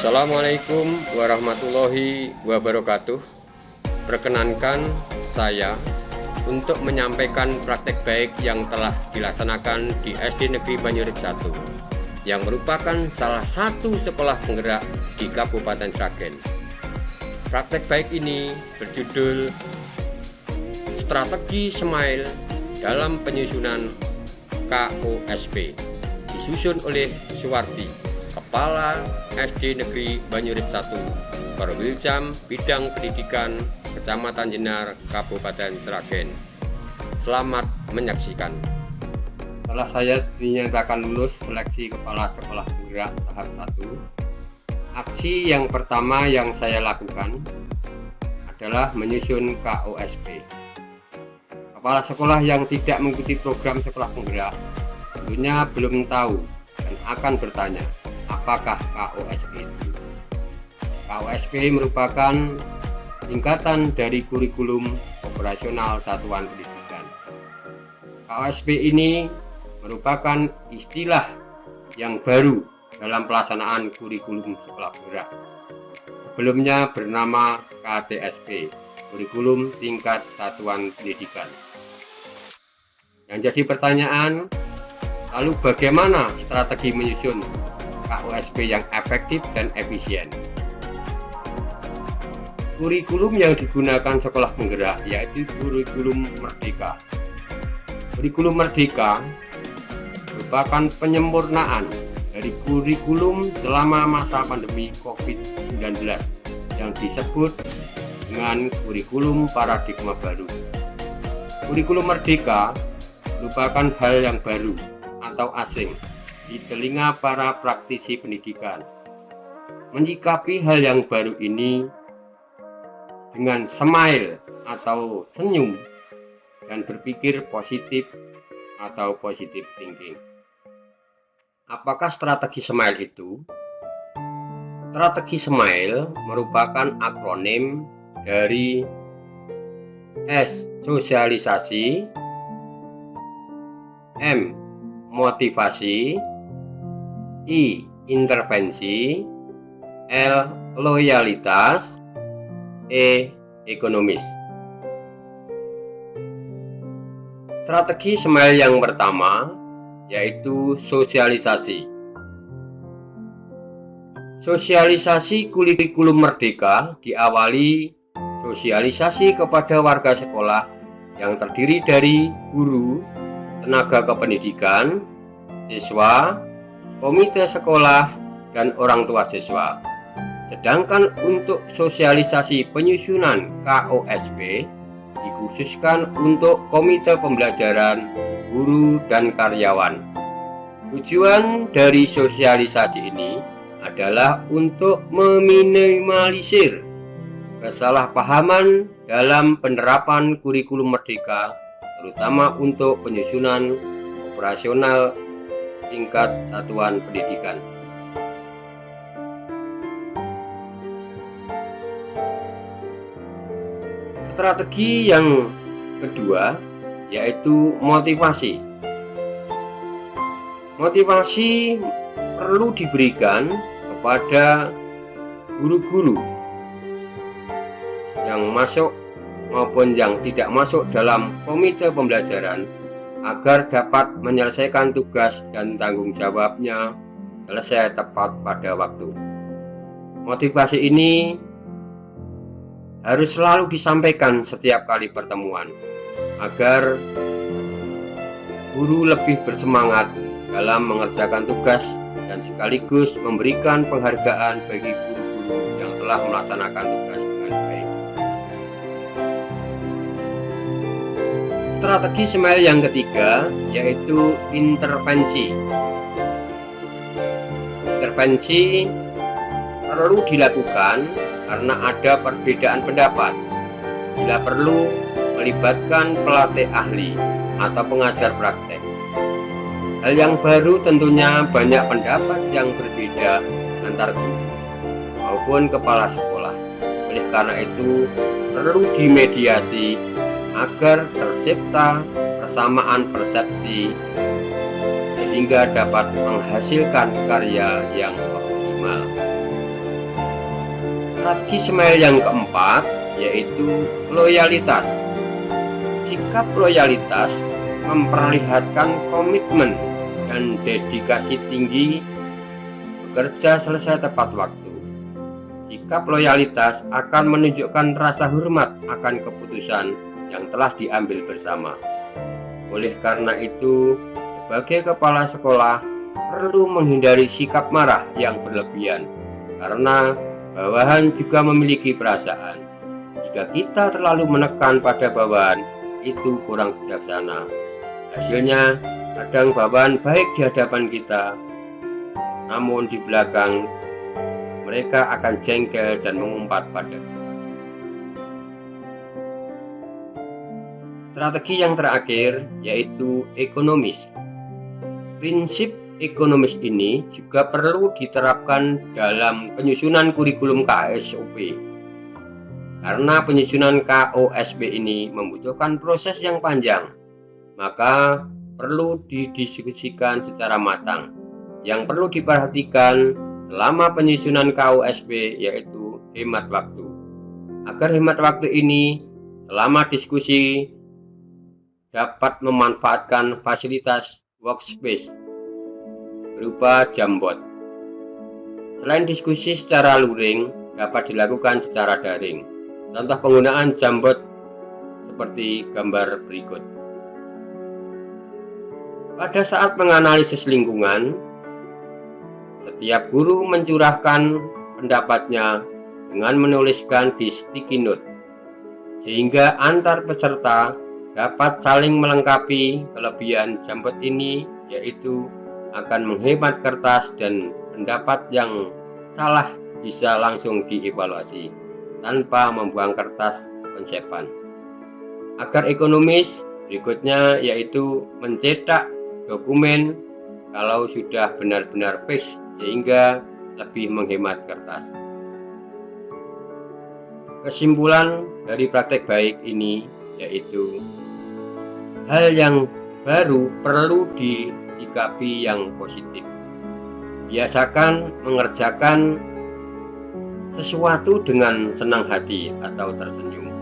Assalamualaikum warahmatullahi wabarakatuh. Perkenankan saya untuk menyampaikan praktek baik yang telah dilaksanakan di SD Negeri Banyurip 1 yang merupakan salah satu sekolah penggerak di Kabupaten Sragen. Praktek baik ini berjudul Strategi Smile dalam Penyusunan KOSP, disusun oleh Suwarti, Kepala SD Negeri Banyurip 1, Perwilcam Bidang Pendidikan Kecamatan Jenar, Kabupaten Sragen. Selamat menyaksikan. Setelah saya dinyatakan lulus seleksi Kepala Sekolah Penggerak tahap 1, aksi yang pertama yang saya lakukan adalah menyusun KOSP. Kepala sekolah yang tidak mengikuti program sekolah penggerak tentunya belum tahu dan akan bertanya, apakah KOSP itu? KOSP merupakan tingkatan dari kurikulum operasional satuan pendidikan. KOSP ini merupakan istilah yang baru dalam pelaksanaan kurikulum sekolah penggerak. Sebelumnya bernama KTSP, kurikulum tingkat satuan pendidikan. Yang jadi pertanyaan, lalu bagaimana strategi menyusun KOSP yang efektif dan efisien? Kurikulum yang digunakan sekolah penggerak yaitu kurikulum Merdeka. Kurikulum Merdeka merupakan penyempurnaan dari kurikulum selama masa pandemi COVID-19 yang disebut dengan kurikulum paradigma baru. Kurikulum Merdeka merupakan hal yang baru atau asing di telinga para praktisi pendidikan. Menyikapi hal yang baru ini dengan smile atau senyum dan berpikir positif atau positive thinking. Apakah strategi smile itu? Strategi smile merupakan akronim dari S. Sosialisasi, M. Motivasi, I. Intervensi, L. Loyalitas, E. Ekonomis. Strategi smile yang pertama yaitu sosialisasi. Sosialisasi kurikulum Merdeka diawali sosialisasi kepada warga sekolah yang terdiri dari guru, tenaga kependidikan, siswa, komite sekolah, dan orang tua siswa. Sedangkan untuk sosialisasi penyusunan KOSP dikhususkan untuk komite pembelajaran, guru, dan karyawan. Tujuan dari sosialisasi ini adalah untuk meminimalisir kesalahpahaman dalam penerapan kurikulum Merdeka, terutama untuk penyusunan operasional tingkat satuan pendidikan. Strategi yang kedua yaitu motivasi. Motivasi perlu diberikan kepada guru-guru yang masuk maupun yang tidak masuk dalam komite pembelajaran agar dapat menyelesaikan tugas dan tanggung jawabnya selesai tepat pada waktu. Motivasi ini harus selalu disampaikan setiap kali pertemuan agar guru lebih bersemangat dalam mengerjakan tugas dan sekaligus memberikan penghargaan bagi guru-guru yang telah melaksanakan tugas dengan baik. Strategi smile yang ketiga yaitu intervensi. Intervensi perlu dilakukan karena ada perbedaan pendapat. Bila perlu, melibatkan pelatih ahli atau pengajar praktek. Hal yang baru tentunya banyak pendapat yang berbeda antar guru maupun kepala sekolah. Oleh karena itu, perlu dimediasi agar tercipta persamaan persepsi sehingga dapat menghasilkan karya yang optimal. Strategi SMILE yang keempat yaitu loyalitas. Sikap loyalitas memperlihatkan komitmen dan dedikasi tinggi bekerja selesai tepat waktu. Sikap loyalitas akan menunjukkan rasa hormat akan keputusan yang telah diambil bersama. Oleh karena itu, sebagai kepala sekolah perlu menghindari sikap marah yang berlebihan, karena bawahan juga memiliki perasaan. Jika kita terlalu menekan pada bawahan, itu kurang bijaksana. Hasilnya, kadang bawahan baik di hadapan kita, namun di belakang mereka akan jengkel dan mengumpat pada kita. Strategi yang terakhir yaitu ekonomis. Prinsip ekonomis ini juga perlu diterapkan dalam penyusunan kurikulum KSOP. Karena penyusunan KOSP ini membutuhkan proses yang panjang, maka perlu didiskusikan secara matang. Yang perlu diperhatikan selama penyusunan KOSP yaitu hemat waktu. Agar hemat waktu ini selama diskusi dapat memanfaatkan fasilitas workspace berupa Jamboard. Selain diskusi secara luring, dapat dilakukan secara daring. Contoh penggunaan Jamboard seperti gambar berikut. Pada saat menganalisis lingkungan, setiap guru mencurahkan pendapatnya dengan menuliskan di sticky note, sehingga antar peserta dapat saling melengkapi. Kelebihan Jamboard ini yaitu akan menghemat kertas dan pendapat yang salah bisa langsung dievaluasi tanpa membuang kertas konsepan. Agar ekonomis, berikutnya yaitu mencetak dokumen kalau sudah benar-benar fix sehingga lebih menghemat kertas. Kesimpulan dari praktek baik ini yaitu hal yang baru perlu disikapi yang positif. Biasakan mengerjakan sesuatu dengan senang hati atau tersenyum.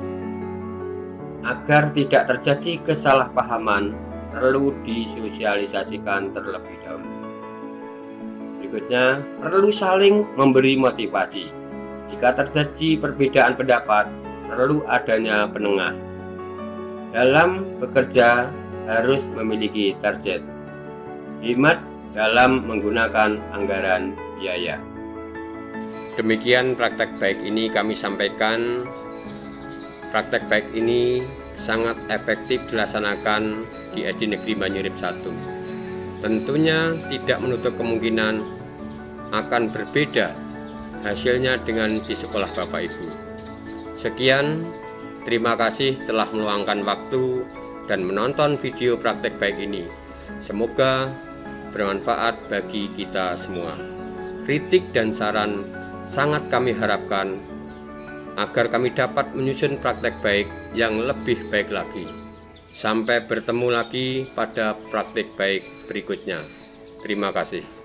Agar tidak terjadi kesalahpahaman, perlu disosialisasikan terlebih dahulu. Berikutnya, perlu saling memberi motivasi. Jika terjadi perbedaan pendapat, perlu adanya penengah. Dalam bekerja harus memiliki target. Hemat dalam menggunakan anggaran biaya. Demikian praktek baik ini kami sampaikan. Praktek baik ini sangat efektif dilaksanakan di SD Negeri Banyurip 1. Tentunya tidak menutup kemungkinan akan berbeda hasilnya dengan di sekolah Bapak Ibu. Sekian, terima kasih telah meluangkan waktu dan menonton video praktek baik ini. Semoga bermanfaat bagi kita semua. Kritik dan saran sangat kami harapkan agar kami dapat menyusun praktek baik yang lebih baik lagi. Sampai bertemu lagi pada praktek baik berikutnya. Terima kasih.